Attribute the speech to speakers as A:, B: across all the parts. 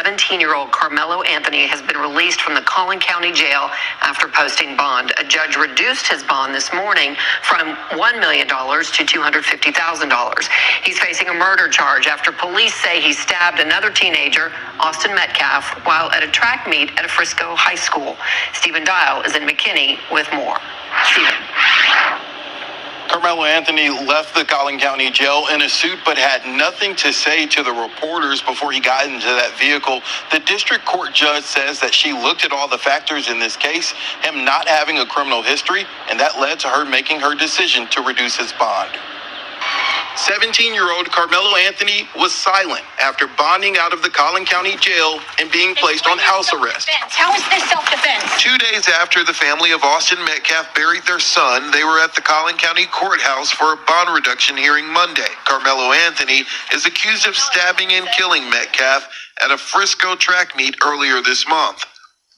A: 17-year-old Karmelo Anthony has been released from the Collin County Jail after posting bond. A judge reduced his bond this morning from $1 million to $250,000. He's facing a murder charge after police say he stabbed another teenager, Austin Metcalf, while at a track meet at a Frisco high school. Stephen Dial is in McKinney with more. Stephen.
B: Karmelo Anthony left the Collin County Jail in a suit but had nothing to say to the reporters before he got into that vehicle. The district court judge says that she looked at all the factors in this case, him not having a criminal history, and that led to her making her decision to reduce his bond. 17-year-old Karmelo Anthony was silent after bonding out of the Collin County Jail and being placed on house arrest.
C: How is this self-defense?
B: 2 days after the family of Austin Metcalf buried their son, they were at the Collin County Courthouse for a bond reduction hearing Monday. Karmelo Anthony is accused of stabbing and killing Metcalf at a Frisco track meet earlier this month.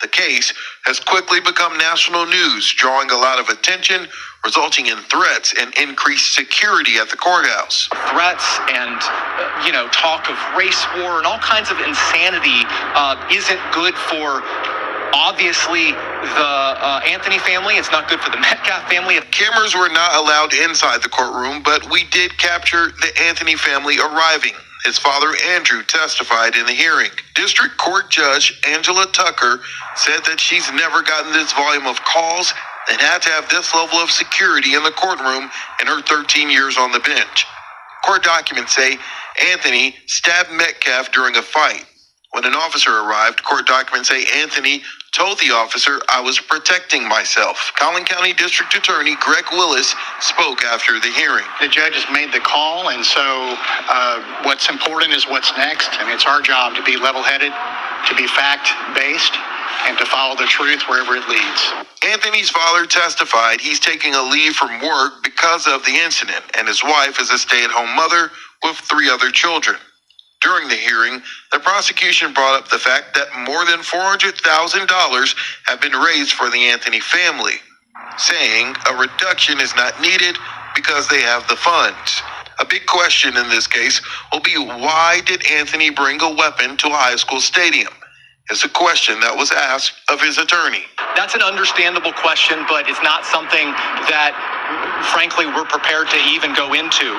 B: The case has quickly become national news, drawing a lot of attention, resulting in threats and increased security at the courthouse.
D: Threats and, talk of race war and all kinds of insanity isn't good for, obviously, the Anthony family. It's not good for the Metcalf family.
B: Cameras were not allowed inside the courtroom, but we did capture the Anthony family arriving. His father, Andrew, testified in the hearing. District Court Judge Angela Tucker said that she's never gotten this volume of calls and had to have this level of security in the courtroom in her 13 years on the bench. Court documents say Anthony stabbed Metcalf during a fight. When an officer arrived, court documents say Anthony told the officer, "I was protecting myself." Collin County District Attorney Greg Willis spoke after the hearing.
E: The judge has made the call, and so what's important is what's next. I mean, it's our job to be level-headed, to be fact-based, and to follow the truth wherever it leads.
B: Anthony's father testified he's taking a leave from work because of the incident, and his wife is a stay-at-home mother with 3 other children. During the hearing, the prosecution brought up the fact that more than $400,000 have been raised for the Anthony family, saying a reduction is not needed because they have the funds. A big question in this case will be, why did Anthony bring a weapon to a high school stadium? It's a question that was asked of his attorney.
D: That's an understandable question, but it's not something that, frankly, we're prepared to even go into.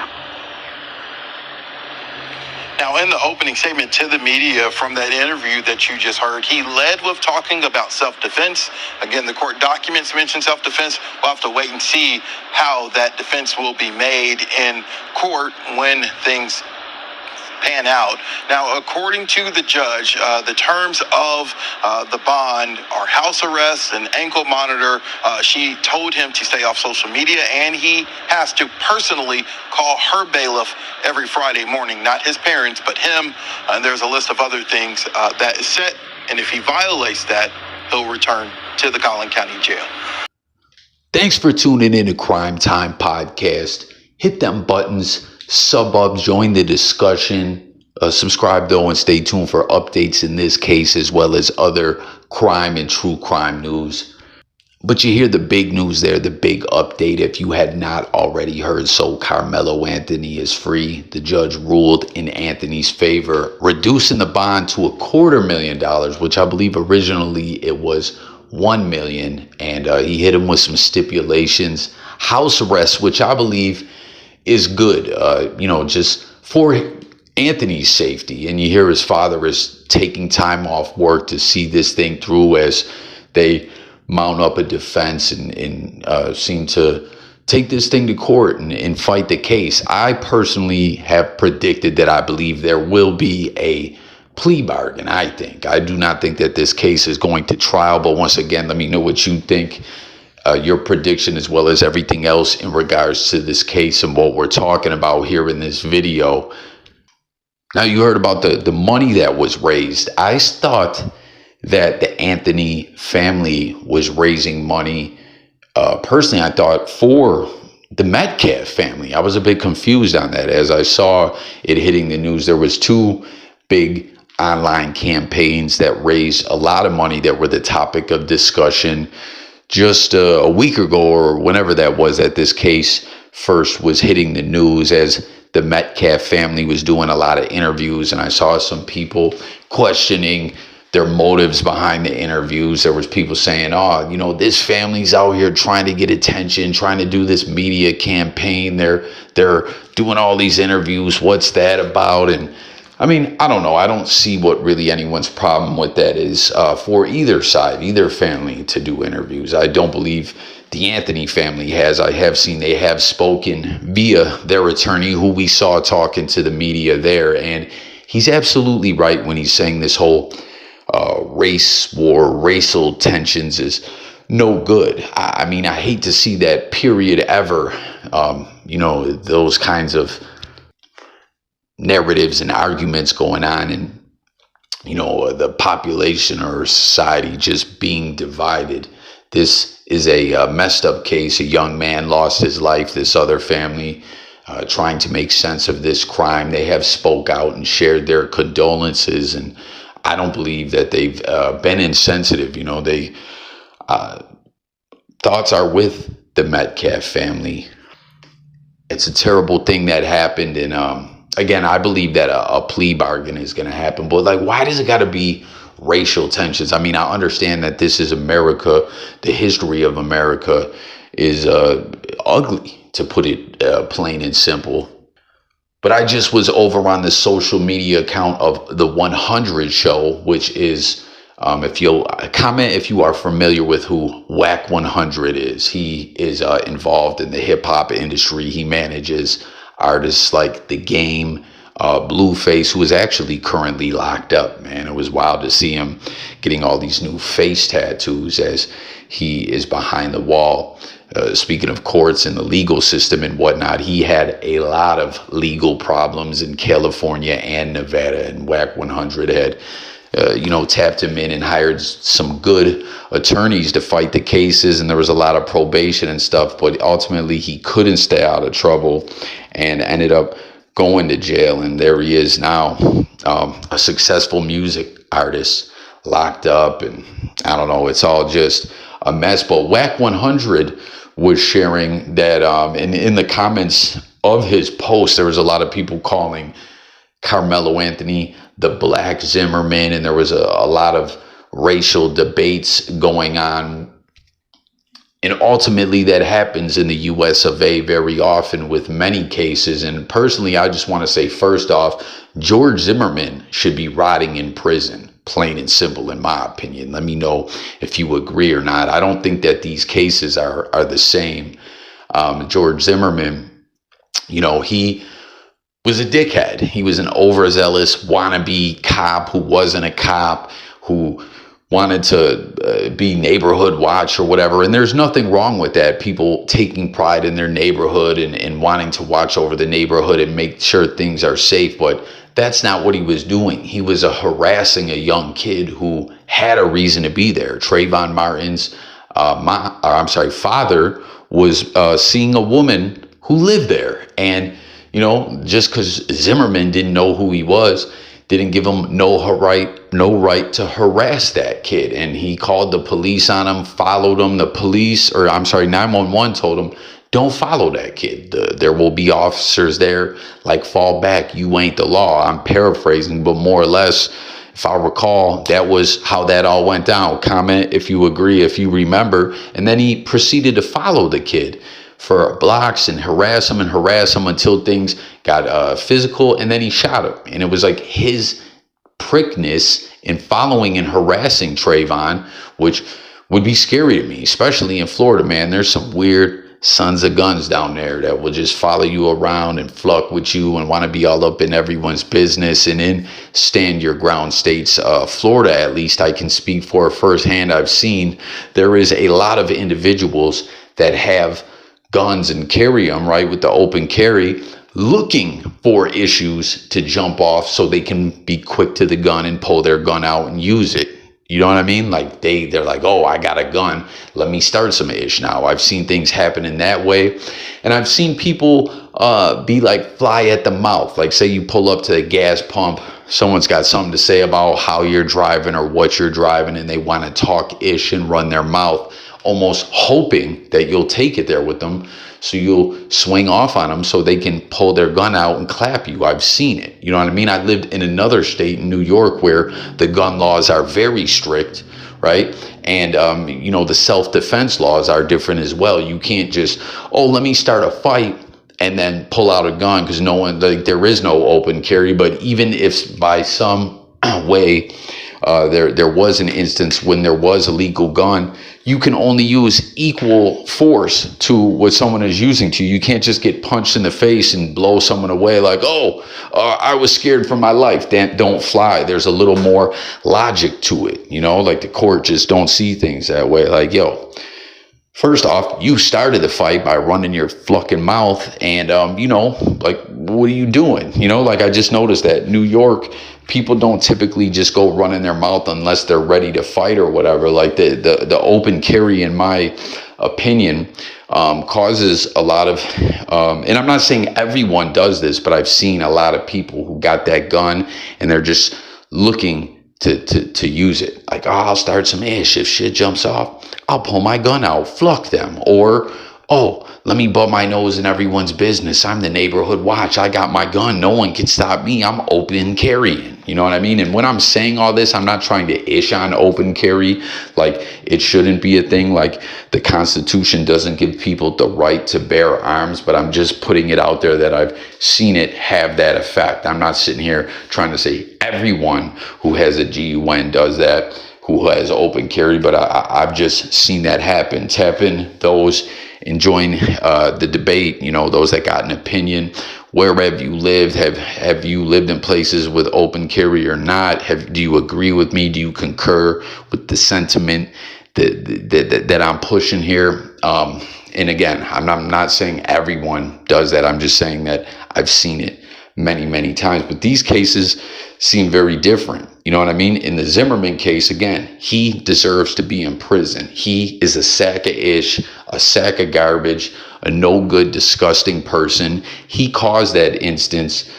B: Now, in the opening statement to the media from that interview that you just heard, he led with talking about self-defense. Again, the court documents mention self-defense. We'll have to wait and see how that defense will be made in court when things pan out. Now, according to the judge, the terms of the bond are house arrest and ankle monitor. She told him to stay off social media, and he has to personally call her bailiff every Friday morning, not his parents, but him. And there's a list of other things that is set, and if he violates that, he'll return to the Collin County Jail.
F: Thanks for tuning in to Crime Time Podcast. Hit them buttons, sub up, join the discussion, subscribe though, and stay tuned for updates in this case as well as other crime and true crime news. But you hear the big news there, the big update if you had not already heard. So Karmelo Anthony is free. The judge ruled in Anthony's favor, reducing the bond to $250,000, which I believe originally it was $1 million, and he hit him with some stipulations. House arrest, which I believe is good, just for Anthony's safety. And you hear his father is taking time off work to see this thing through as they mount up a defense and seem to take this thing to court and fight the case. I personally have predicted that I believe there will be a plea bargain. I do not think that this case is going to trial, but once again, let me know what you think. Your prediction as well as everything else in regards to this case and what we're talking about here in this video. Now, you heard about the money that was raised. I thought that the Anthony family was raising money. Personally, I thought for the Metcalf family. I was a bit confused on that. As I saw it hitting the news, there was 2 big online campaigns that raised a lot of money that were the topic of discussion just a week ago or whenever that was that this case first was hitting the news, as the Metcalf family was doing a lot of interviews, and I saw some people questioning their motives behind the interviews. There was people saying, oh, you know, this family's out here trying to get attention, trying to do this media campaign. They're doing all these interviews. What's that about? And I mean, I don't know. I don't see what really anyone's problem with that is for either side, either family to do interviews. I don't believe the Anthony family has. I have seen they have spoken via their attorney, who we saw talking to the media there. And he's absolutely right when he's saying this whole race war, racial tensions is no good. I mean, I hate to see that period ever. You know, those kinds of narratives and arguments going on, and you know, the population or society just being divided. This is a messed up case. A young man lost his life. This other family trying to make sense of this crime, they have spoke out and shared their condolences, and I don't believe that they've been insensitive. You know, they thoughts are with the Metcalf family. It's a terrible thing that happened, and again, I believe that a plea bargain is going to happen. But like, why does it got to be racial tensions? I mean, I understand that this is America. The history of America is ugly, to put it plain and simple. But I just was over on the social media account of the 100 show, which is, if you'll comment if you are familiar with who Wack100 is. He is involved in the hip hop industry. He manages artists like The Game, Blueface, who is actually currently locked up, man. It was wild to see him getting all these new face tattoos as he is behind the wall. Speaking of courts and the legal system and whatnot, he had a lot of legal problems in California and Nevada, and Wack100 had tapped him in and hired some good attorneys to fight the cases, and there was a lot of probation and stuff, but ultimately he couldn't stay out of trouble and ended up going to jail. And there he is now, a successful music artist, locked up, and I don't know, it's all just a mess. But Wack100 was sharing that in the comments of his post, there was a lot of people calling Karmelo Anthony the Black Zimmerman, and there was a lot of racial debates going on. And ultimately that happens in the US of A very often with many cases. And personally, I just want to say, first off, George Zimmerman should be rotting in prison, plain and simple, in my opinion. Let me know if you agree or not. I don't think that these cases are the same. George Zimmerman, you know, he was a dickhead. He was an overzealous wannabe cop who wasn't a cop, who wanted to be neighborhood watch or whatever. And there's nothing wrong with that. People taking pride in their neighborhood and wanting to watch over the neighborhood and make sure things are safe. But that's not what he was doing. He was harassing a young kid who had a reason to be there. Trayvon Martin's father was seeing a woman who lived there. And you know, just because Zimmerman didn't know who he was, didn't give him no right to harass that kid. And he called the police on him, followed him. The police, 911 told him, don't follow that kid. There will be officers there, like, fall back. You ain't the law. I'm paraphrasing, but more or less, if I recall, that was how that all went down. Comment if you agree, if you remember. And then he proceeded to follow the kid for blocks and harass him until things got physical, and then he shot him. And it was like his prickness in following and harassing Trayvon, which would be scary to me, especially in Florida, man. There's some weird sons of guns down there that will just follow you around and fluck with you and want to be all up in everyone's business and in stand your ground states. Florida, at least I can speak for firsthand, I've seen there is a lot of individuals that have guns and carry them, right, with the open carry, looking for issues to jump off so they can be quick to the gun and pull their gun out and use it. You know what I mean? Like they're like, oh, I got a gun, let me start some ish now. I've seen things happen in that way. And I've seen people be like fly at the mouth. Like, say you pull up to the gas pump, someone's got something to say about how you're driving or what you're driving, and they want to talk ish and run their mouth, almost hoping that you'll take it there with them. So you'll swing off on them so they can pull their gun out and clap you. I've seen it. You know what I mean? I lived in another state in New York where the gun laws are very strict, right? And, you know, the self-defense laws are different as well. You can't just, oh, let me start a fight and then pull out a gun, because no one, like, there is no open carry. But even if by some way there was an instance when there was a legal gun, you can only use equal force to what someone is using to you. You can't just get punched in the face and blow someone away like, oh, I was scared for my life. That don't fly. There's a little more logic to it, you know, like the court just don't see things that way. Like, yo, first off, you started the fight by running your fucking mouth, and, you know, like, what are you doing? You know, like, I just noticed that New York, people don't typically just go running their mouth unless they're ready to fight or whatever. Like, the open carry, in my opinion, causes a lot of, and I'm not saying everyone does this, but I've seen a lot of people who got that gun and they're just looking to use it. Like, oh, I'll start some ish. If shit jumps off, I'll pull my gun out, fluck them. Or, oh, let me butt my nose in everyone's business. I'm the neighborhood watch. I got my gun. No one can stop me. I'm open carrying. You know what I mean? And when I'm saying all this, I'm not trying to ish on open carry. Like, it shouldn't be a thing. Like, the Constitution doesn't give people the right to bear arms, but I'm just putting it out there that I've seen it have that effect. I'm not sitting here trying to say everyone who has a GUN does that, who has open carry, but I've just seen that happen. Tapping those, enjoying the debate, you know, those that got an opinion. Where have you lived? Have you lived in places with open carry or not? Do you agree with me? Do you concur with the sentiment that I'm pushing here? And again, I'm not saying everyone does that. I'm just saying that I've seen it many times. But these cases seem very different. You know what I mean? In the Zimmerman case, again, he deserves to be in prison. He is a sack of ish, a sack of garbage, a no good, disgusting person. He caused that instance,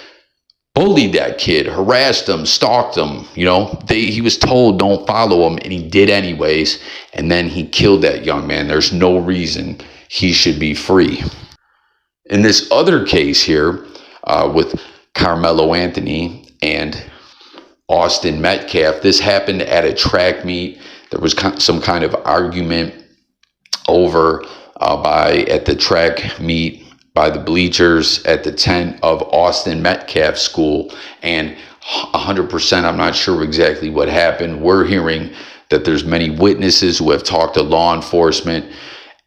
F: bullied that kid, harassed him, stalked him. You know, he was told don't follow him, and he did anyways. And then he killed that young man. There's no reason he should be free. In this other case here, with Karmelo Anthony and Austin Metcalf, this happened at a track meet. There was some kind of argument over at the track meet by the bleachers at the tent of Austin Metcalf's school, and 100% I'm not sure exactly what happened. We're hearing that there's many witnesses who have talked to law enforcement,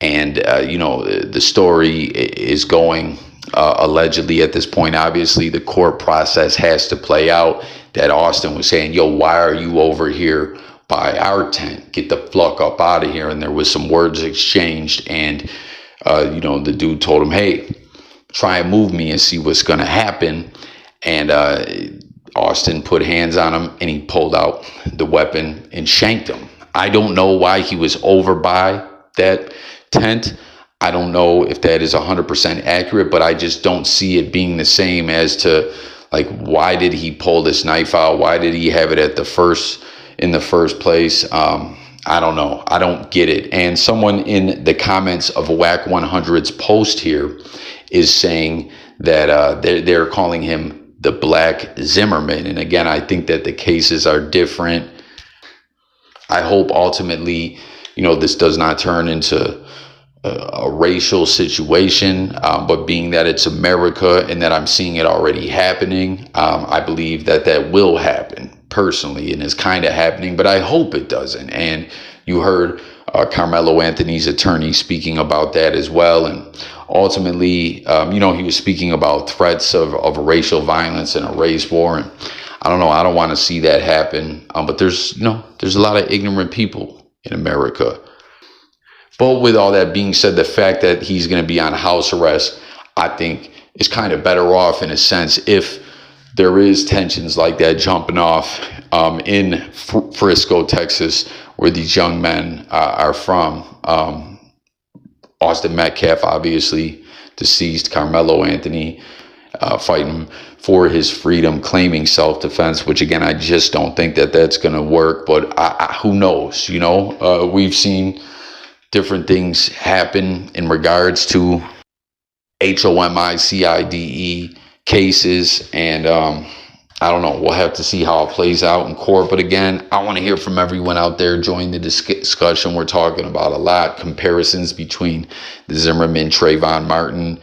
F: and you know, the story is going allegedly at this point. Obviously, the court process has to play out. That Austin was saying, yo, why are you over here by our tent? Get the fuck up out of here. And there was some words exchanged, and you know, the dude told him, hey, try and move me and see what's gonna happen. And Austin put hands on him, and he pulled out the weapon and shanked him. I don't know why he was over by that tent. I don't know if that is 100% accurate, but I just don't see it being the same as to, like, why did he pull this knife out? Why did he have it in the first place? I don't know. I don't get it. And someone in the comments of Wack100's post here is saying that they're calling him the Black Zimmerman. And again, I think that the cases are different. I hope ultimately, you know, this does not turn into a racial situation, but being that it's America and that I'm seeing it already happening, I believe that will happen personally, and is kind of happening, but I hope it doesn't. And you heard Karmelo Anthony's attorney speaking about that as well, and ultimately, you know, he was speaking about threats of racial violence and a race war, and I don't know, I don't want to see that happen, but there's a lot of ignorant people in America. But with all that being said, the fact that he's going to be on house arrest, I think is kind of better off in a sense if there is tensions like that jumping off in Frisco, Texas, where these young men are from. Austin Metcalf, obviously deceased. Karmelo Anthony fighting for his freedom, claiming self-defense, which again, I just don't think that that's going to work. But who knows? You know, we've seen different things happen in regards to HOMICIDE cases, and I don't know, we'll have to see how it plays out in court. But again, I want to hear from everyone out there. Join the discussion. We're talking about a lot, comparisons between the Zimmerman Trayvon Martin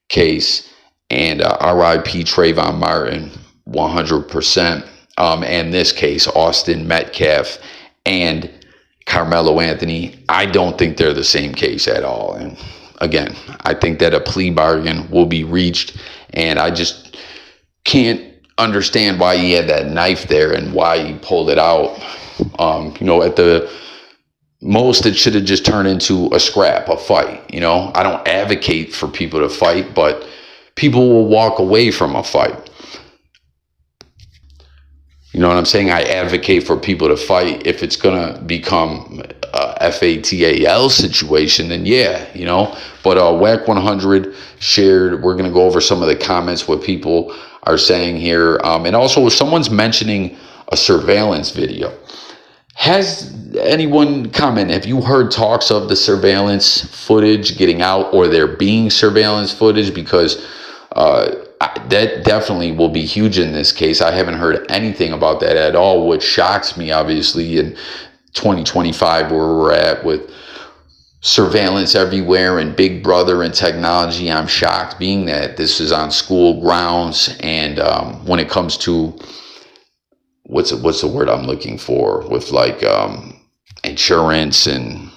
F: case and RIP Trayvon Martin 100%, and this case, Austin Metcalf and Karmelo Anthony. I don't think they're the same case at all. And again, I think that a plea bargain will be reached, and I just can't understand why he had that knife there and why he pulled it out. At the most, it should have just turned into a scrap, a fight. I don't advocate for people to fight, but people will walk away from a fight. You know what I'm saying? I advocate for people to fight. If it's going to become a FATAL situation, then yeah, But Wack100 shared, we're going to go over some of the comments, what people are saying here. And also, if someone's mentioning a surveillance video, has anyone comment? Have you heard talks of the surveillance footage getting out, or there being surveillance footage? Because that definitely will be huge in this case. I haven't heard anything about that at all, which shocks me, obviously, in 2025, where we're at with surveillance everywhere and Big Brother and technology. I'm shocked, being that this is on school grounds. And when it comes to what's the word I'm looking for, with like insurance and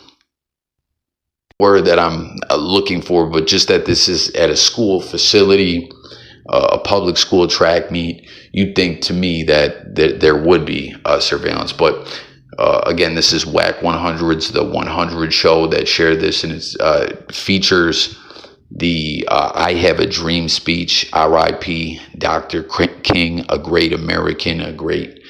F: word that I'm looking for, but just that this is at a school facility, a public school track meet, you'd think to me that there would be surveillance. But again, this is Wack100's The 100 Show that shared this, and it features the I Have a Dream speech, RIP Dr. King, a great American, a great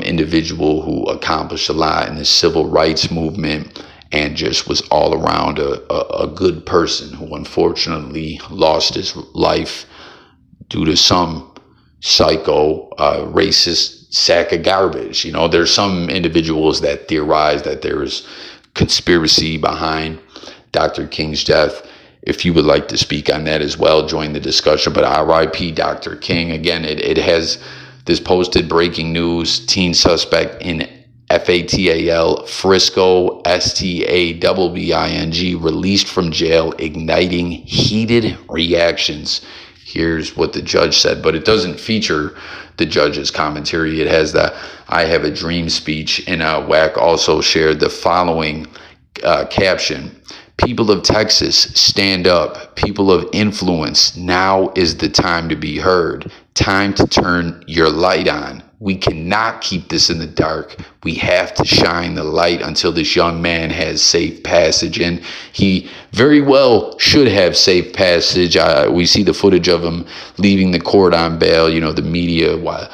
F: individual who accomplished a lot in the civil rights movement, and just was all around a good person who unfortunately lost his life due to some psycho racist sack of garbage. There's some individuals that theorize that there's conspiracy behind Dr. King's death. If you would like to speak on that as well, join the discussion. But RIP Dr. King. Again, it has this posted breaking news: teen suspect in FATAL Frisco STABBING released from jail, igniting heated reactions. Here's what the judge said, but it doesn't feature the judge's commentary. It has the I Have a Dream speech. And Wack also shared the following caption: people of Texas, stand up. People of influence, now is the time to be heard. Time to turn your light on. We cannot keep this in the dark. We have to shine the light until this young man has safe passage. And he very well should have safe passage. We see the footage of him leaving the court on bail. The media, why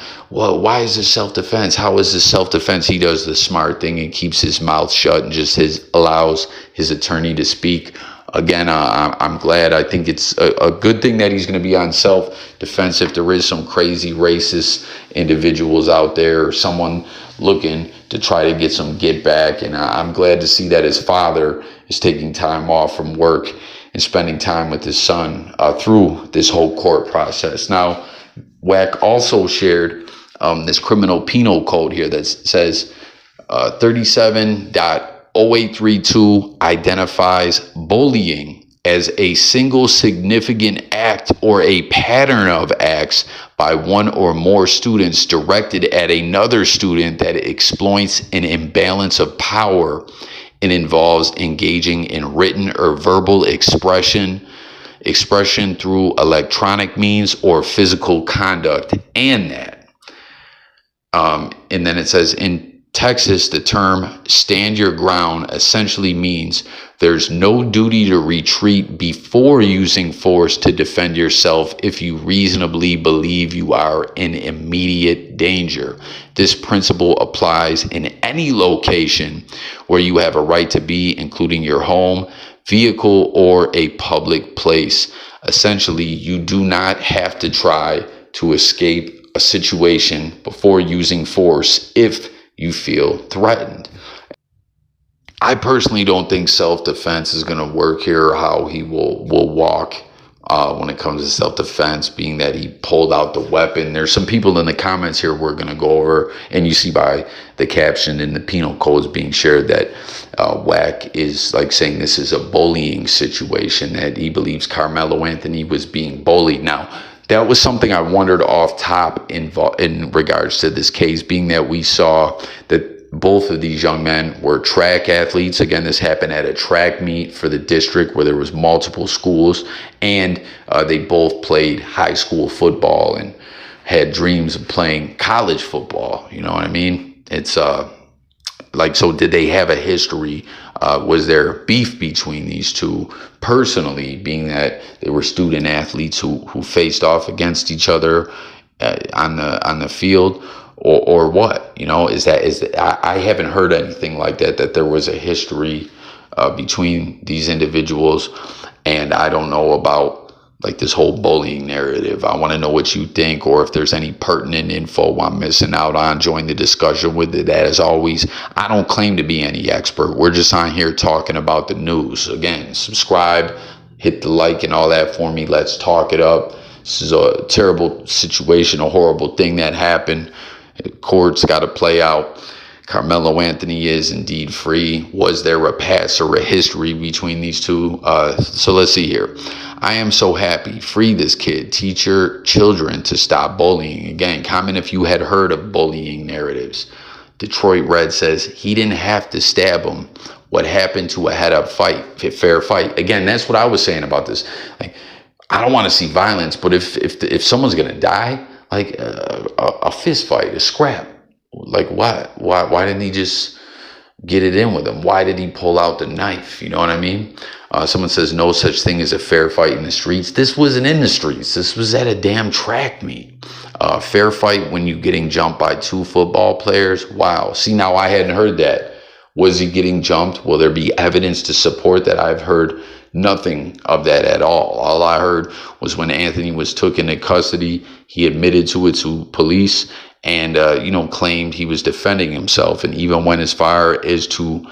F: is this self-defense? How is this self-defense? He does the smart thing and keeps his mouth shut and just allows his attorney to speak. Again, I'm glad. I think it's a good thing that he's going to be on self-defense. If there is some crazy racist individuals out there, or someone looking to try to get some get back. And I'm glad to see that his father is taking time off from work and spending time with his son through this whole court process. Now, Wack also shared this criminal penal code here that says 37.0832 identifies bullying as a single significant act or a pattern of acts by one or more students directed at another student that exploits an imbalance of power and involves engaging in written or verbal expression through electronic means or physical conduct. And then it says, in Texas, the term stand your ground essentially means there's no duty to retreat before using force to defend yourself if you reasonably believe you are in immediate danger. This principle applies in any location where you have a right to be, including your home, vehicle, or a public place. Essentially, you do not have to try to escape a situation before using force if you feel threatened. I personally don't think self-defense is going to work here, or how he will walk when it comes to self-defense, being that he pulled out the weapon. There's some people in the comments here we're going to go over, and you see by the caption in the penal codes being shared that Wack is like saying this is a bullying situation, that he believes Karmelo Anthony was being bullied. Now, that was something I wondered off top in regards to this case, being that we saw that both of these young men were track athletes. Again, this happened at a track meet for the district where there was multiple schools, and they both played high school football and had dreams of playing college football. You know what I mean? It's like, so did they have a history? Was there beef between these two personally, being that they were student athletes who faced off against each other on the field? Or what, you know, I haven't heard anything like that there was a history between these individuals. And I don't know about like this whole bullying narrative. I want to know what you think, or if there's any pertinent info I'm missing out on. Join the discussion with it. As always, I don't claim to be any expert. We're just on here talking about the news. Again, subscribe, hit the like and all that for me. Let's talk it up. This is a terrible situation, a horrible thing that happened. The court's got to play out. Karmelo Anthony is indeed free. Was there a past or a history between these two? So let's see here. I am so happy. Free this kid. Teach your children to stop bullying. Again, comment if you had heard of bullying narratives. Detroit Red says he didn't have to stab him. What happened to a head-up fight? Fair fight. Again, that's what I was saying about this. Like, I don't want to see violence, but if someone's gonna die, like a fist fight, a scrap, like what? Why didn't he just get it in with him? Why did he pull out the knife? You know what I mean? Someone says no such thing as a fair fight in the streets. This wasn't in the streets. This was at a damn track meet. Fair fight when you getting jumped by two football players. Wow. See, now I hadn't heard that. Was he getting jumped? Will there be evidence to support that? I've heard nothing of that at all. All I heard was when Anthony was taken into custody, he admitted to it to police and, claimed he was defending himself, and even went as far as to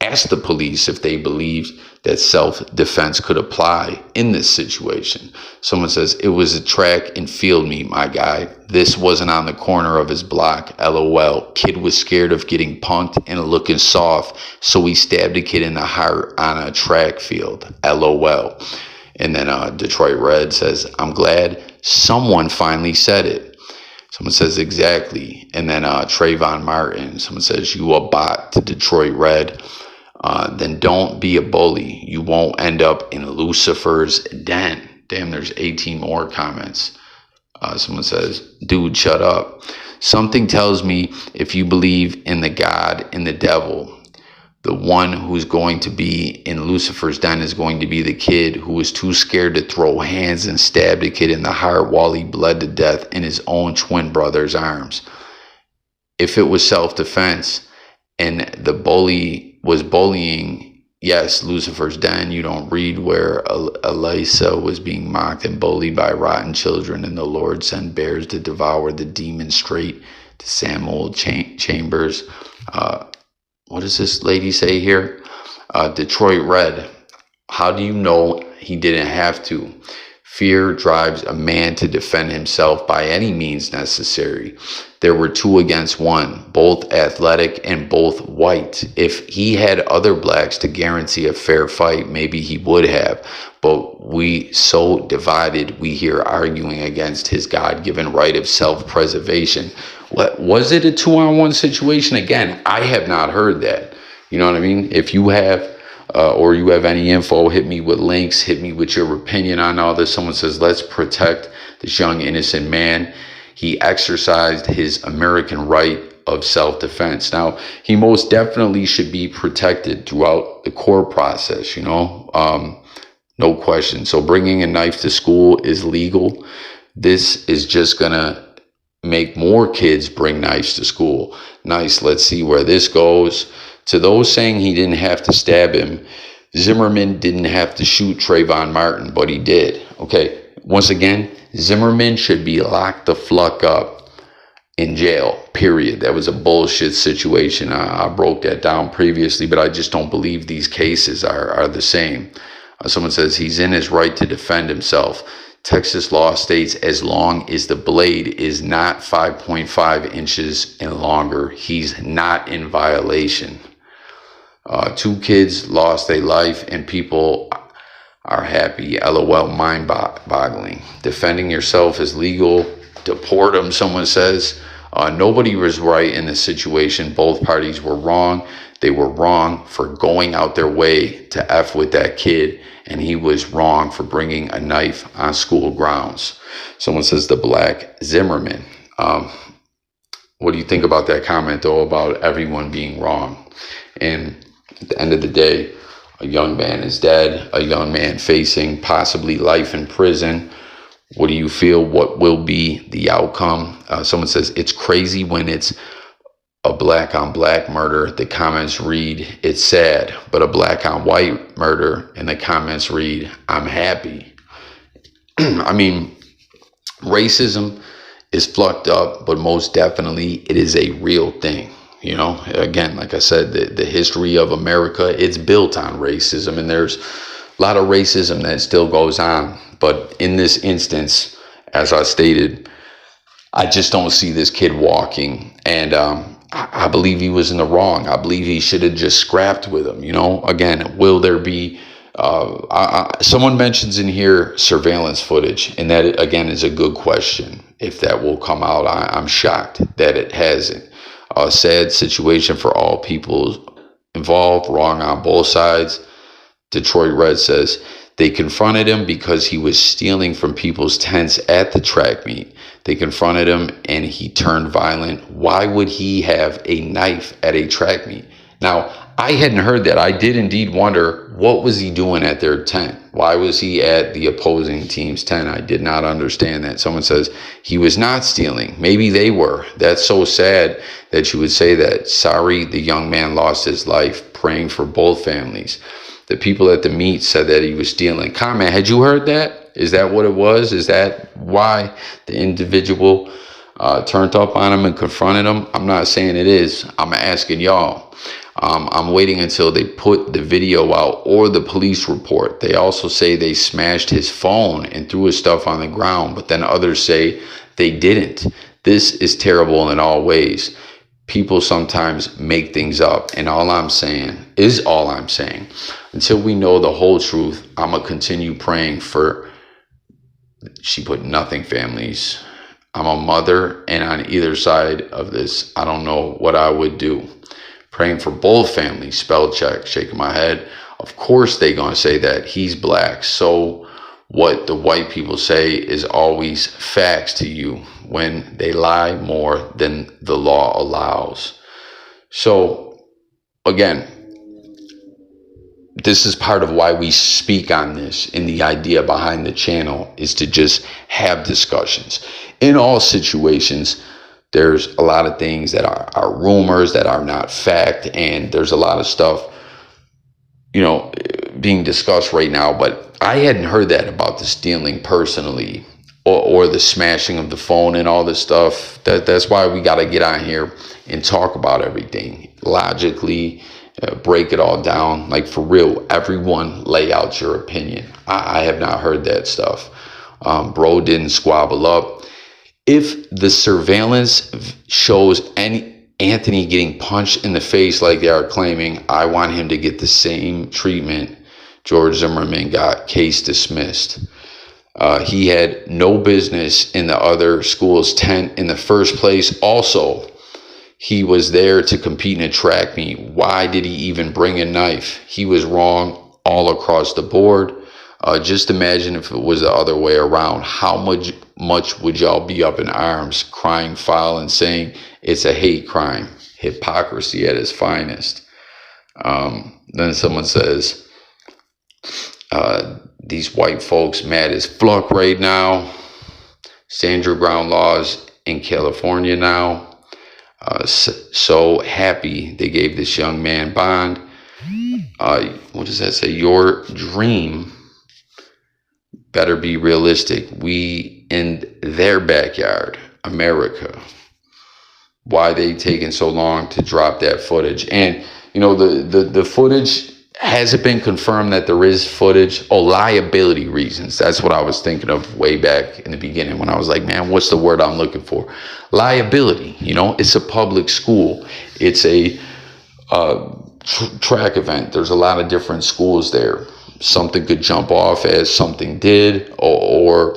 F: ask the police if they believed that self-defense could apply in this situation. Someone says, it was a track and field meet, my guy. This wasn't on the corner of his block. LOL. Kid was scared of getting punked and looking soft, so he stabbed a kid in the heart on a track field. LOL. And then Detroit Red says, I'm glad someone finally said it. Someone says, exactly. And then Trayvon Martin, someone says, you a bot to Detroit Red. Then don't be a bully. You won't end up in Lucifer's den. Damn, there's 18 more comments. Someone says, dude, shut up. Something tells me if you believe in the God and the devil, the one who's going to be in Lucifer's den is going to be the kid who was too scared to throw hands and stabbed a kid in the heart while he bled to death in his own twin brother's arms. If it was self-defense and the bully was bullying, yes, Lucifer's den. You don't read where Elisa was being mocked and bullied by rotten children, and the Lord sent bears to devour the demon straight to C1AL chambers. What does this lady say here? Detroit Red. How do you know he didn't have to? Fear drives a man to defend himself by any means necessary. There were 2 against 1, both athletic and both white. If he had other blacks to guarantee a fair fight, maybe he would have. But we so divided, we here arguing against his God-given right of self-preservation. What was it, a 2-on-1 situation? Again, I have not heard that. You know what I mean? If you have or you have any info, hit me with links, hit me with your opinion on all this. Someone says, let's protect this young innocent man. He exercised his American right of self-defense. Now, he most definitely should be protected throughout the court process, no question. So bringing a knife to school is legal. This is just gonna make more kids bring knives to school. Nice, let's see where this goes. To those saying he didn't have to stab him, Zimmerman didn't have to shoot Trayvon Martin, but he did. Okay, once again, Zimmerman should be locked the fuck up. in jail, period. That was a bullshit situation. I broke that down previously, but I just don't believe these cases are the same. Someone says he's in his right to defend himself. Texas law states as long as the blade is not 5.5 inches and longer, he's not in violation. 2 kids lost their life and people are happy. LOL, mind-boggling. Defending yourself is legal. Deport them, someone says. Nobody was right in this situation. Both parties were wrong. They were wrong for going out their way to F with that kid, and he was wrong for bringing a knife on school grounds. Someone says the Black Zimmerman. What do you think about that comment, though, about everyone being wrong? And at the end of the day, a young man is dead, a young man facing possibly life in prison. What do you feel? What will be the outcome? Someone says it's crazy when it's a black on black murder. The comments read, it's sad, but a black on white murder and the comments read, I'm happy. I mean, racism is fucked up, but most definitely it is a real thing. You know, again, like I said, the history of America, it's built on racism, and there's a lot of racism that still goes on. But in this instance, as I stated, I just don't see this kid walking. And I believe he was in the wrong. I believe he should have just scrapped with him. You know, again, will there be someone mentions in here surveillance footage, and that again is a good question. If that will come out, I'm shocked that it hasn't. A sad situation for all people involved, wrong on both sides. Detroit Red says they confronted him because he was stealing from people's tents at the track meet. They confronted him and he turned violent. Why would he have a knife at a track meet? Now, I hadn't heard that. I did indeed wonder, what was he doing at their tent? Why was he at the opposing team's tent? I did not understand that. Someone says he was not stealing. Maybe they were. That's so sad that you would say that. Sorry, the young man lost his life. Praying for both families. The people at the meet said that he was stealing. Comment, had you heard that? Is that what it was? Is that why the individual turned up on him and confronted him? I'm not saying it is. I'm asking y'all. I'm waiting until they put the video out or the police report. They also say they smashed his phone and threw his stuff on the ground, but then others say they didn't. This is terrible in all ways. People sometimes make things up, and all I'm saying, until we know the whole truth, I'm going to continue praying for, she put nothing, families. I'm a mother, and on either side of this, I don't know what I would do. Praying for both families, spell check, shaking my head. Of course they going to say that he's black. So what the white people say is always facts to you when they lie more than the law allows. So again, this is part of why we speak on this, and the idea behind the channel is to just have discussions. In all situations, there's a lot of things that are rumors that are not fact, and there's a lot of stuff, you know, being discussed right now. But I hadn't heard that about the stealing personally, or the smashing of the phone and all this stuff. That's why we got to get on here and talk about everything logically, break it all down. Like, for real, everyone lay out your opinion. I have not heard that stuff. Bro didn't squabble up. If the surveillance shows Anthony getting punched in the face like they are claiming, I want him to get the same treatment George Zimmerman got. Case dismissed. He had no business in the other school's tent in the first place. Also, he was there to compete in a track meet. Why did he even bring a knife? He was wrong all across the board. Just imagine if it was the other way around. How much would y'all be up in arms, crying foul and saying it's a hate crime? Hypocrisy at its finest. Then someone says, these white folks mad as fuck right now. Stand your ground laws in California now. So happy they gave this young man bond. What does that say? Your dream better be realistic. We in their backyard, America. why they taken so long to drop that footage. And you know, the footage, has it been confirmed that there is footage? Oh, liability reasons. That's what I was thinking of way back in the beginning when I was like, man, what's the word I'm looking for? Liability. You know, it's a public school. It's a track event. There's a lot of different schools there. Something could jump off as something did, or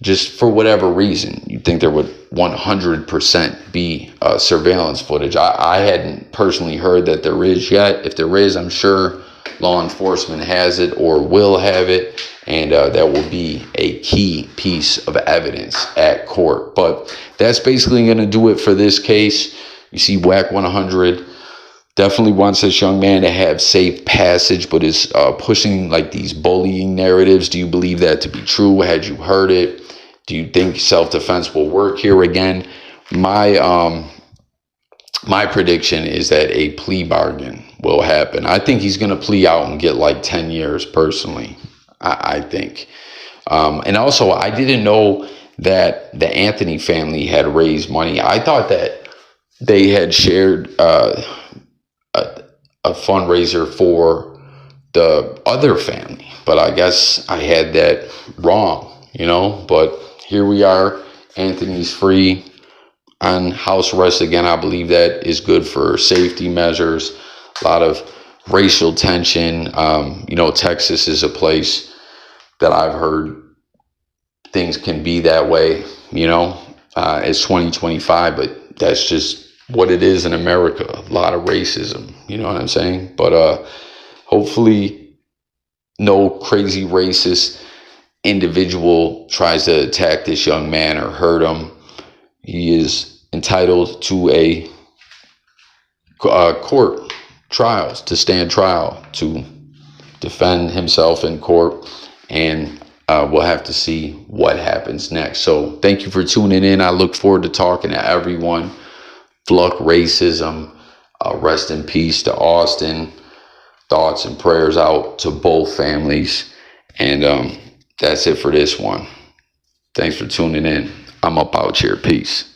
F: just for whatever reason, you think there would 100% be surveillance footage. I hadn't personally heard that there is yet. If there is, I'm sure law enforcement has it or will have it, and that will be a key piece of evidence at court. But that's basically going to do it for this case. You see, Wack100 definitely wants this young man to have safe passage, but is pushing like these bullying narratives. Do you believe that to be true? Had you heard it? Do you think self-defense will work here again? My prediction is that a plea bargain will happen. I think he's going to plea out and get like 10 years personally, I think. And also, I didn't know that the Anthony family had raised money. I thought that they had shared a fundraiser for the other family, but I guess I had that wrong, you know. But here we are. Anthony's free on house arrest again. I believe that is good for safety measures. A lot of racial tension. You know, Texas is a place that I've heard things can be that way, you know. It's 2025, but that's just what it is in America. A lot of racism, you know what I'm saying? But hopefully no crazy racist individual tries to attack this young man or hurt him. He is entitled to a court trials, to stand trial, to defend himself in court, and we'll have to see what happens next. So thank you for tuning in. I look forward to talking to everyone. Fuck racism. Rest in peace to Austin. Thoughts and prayers out to both families. And that's it for this one. Thanks for tuning in. I'm up out here. Peace.